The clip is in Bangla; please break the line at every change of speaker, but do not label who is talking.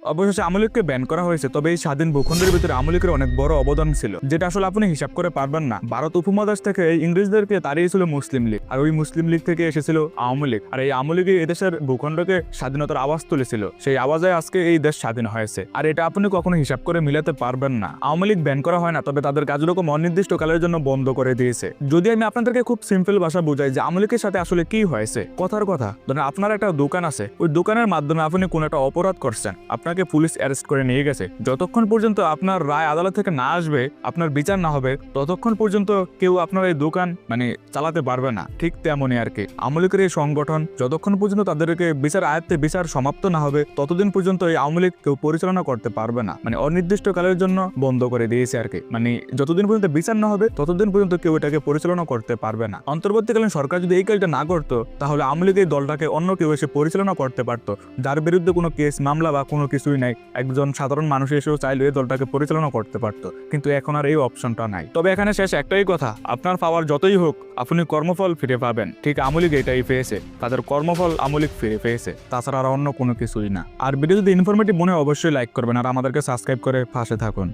অবশেষে আওয়ামী লীগকে ব্যান করা হয়েছে, তবে এই স্বাধীন ভূখণ্ডের ভিতরে আওয়ামী লীগের অনেক বড় অবদান ছিল, যেটা আসলে আপনি হিসাব করে পারবেন না। ভারত উপমহাদেশ থেকে ইংরেজদেরকে তাড়িয়েছিল মুসলিম লীগ, আর ওই মুসলিম লীগ থেকে এসেছিল আওয়ামী লীগ, আর এই আওয়ামী লীগ এদেশের ভূখণ্ডকে স্বাধীনতার আওয়াজ তুলেছিল। সেই আওয়াজে আজকে এই দেশ স্বাধীন হয়েছে, আর এটা আপনি কখনো হিসাব করে মিলাতে পারবেন না। আওয়ামী লীগ ব্যান করা হয় না, তবে তাদের কার্যক্রম অনির্দিষ্টকালের জন্য বন্ধ করে দিয়েছে। যদি আমি আপনাদেরকে খুব সিম্পল ভাষা বুঝাই যে আওয়ামী লীগের সাথে আসলে কি হয়েছে, কথার কথা, ধরেন আপনার একটা দোকান আছে, ওই দোকানের মাধ্যমে আপনি কোন একটা অপরাধ করছেন, আপনাকে পুলিশ অ্যারেস্ট করে নিয়ে গেছে। যতক্ষণ পর্যন্ত আপনার রায় আদালত থেকে না আসবে, আপনার বিচার না হবে, ততক্ষণ পর্যন্ত কেউ আপনার এই দোকান চালাতে পারবে না। ঠিক তেমনই আর কি আওয়ামী লীগের এই সংগঠন, যতক্ষণ পর্যন্ত তাদেরকে বিচার আয়ত্তে বিচার সমাপ্ত না হবে, ততদিন পর্যন্ত এই আওয়ামী লীগ কেউ পরিচালনা করতে পারবে না। অনির্দিষ্টকালের জন্য বন্ধ করে দিয়েছে আর কি। যতদিন পর্যন্ত বিচার না হবে, ততদিন পর্যন্ত কেউ এটাকে পরিচালনা করতে পারবে না। অন্তর্বর্তীকালীন সরকার যদি এই কাজটা না করতো, তাহলে আওয়ামী লীগ এই দলটাকে অন্য কেউ এসে পরিচালনা করতে পারতো, যার বিরুদ্ধে কোনো কেস মামলা বা কোনো কিছুই নাই। একজন সাধারণ মানুষ এসেও চাইলে এই দলটাকে পরিচালনা করতে পারতো, কিন্তু এখন আর এই অপশনটা নাই। তবে এখানে শেষ একটাই কথা, আপনার পাওয়ার যতই হোক, আপনি কর্মফল ফিরে পাবেন। ঠিক আওয়ামী লীগ এটাই পেয়েছে, তাদের কর্মফল আওয়ামী লীগ ফিরে পেয়েছে, তাছাড়া আর অন্য কোনো কিছুই না। আর ভিডিও যদি ইনফরমেটিভ মনে হয় অবশ্যই লাইক করবেন, আর আমাদেরকে সাবস্ক্রাইব করে পাশে থাকুন।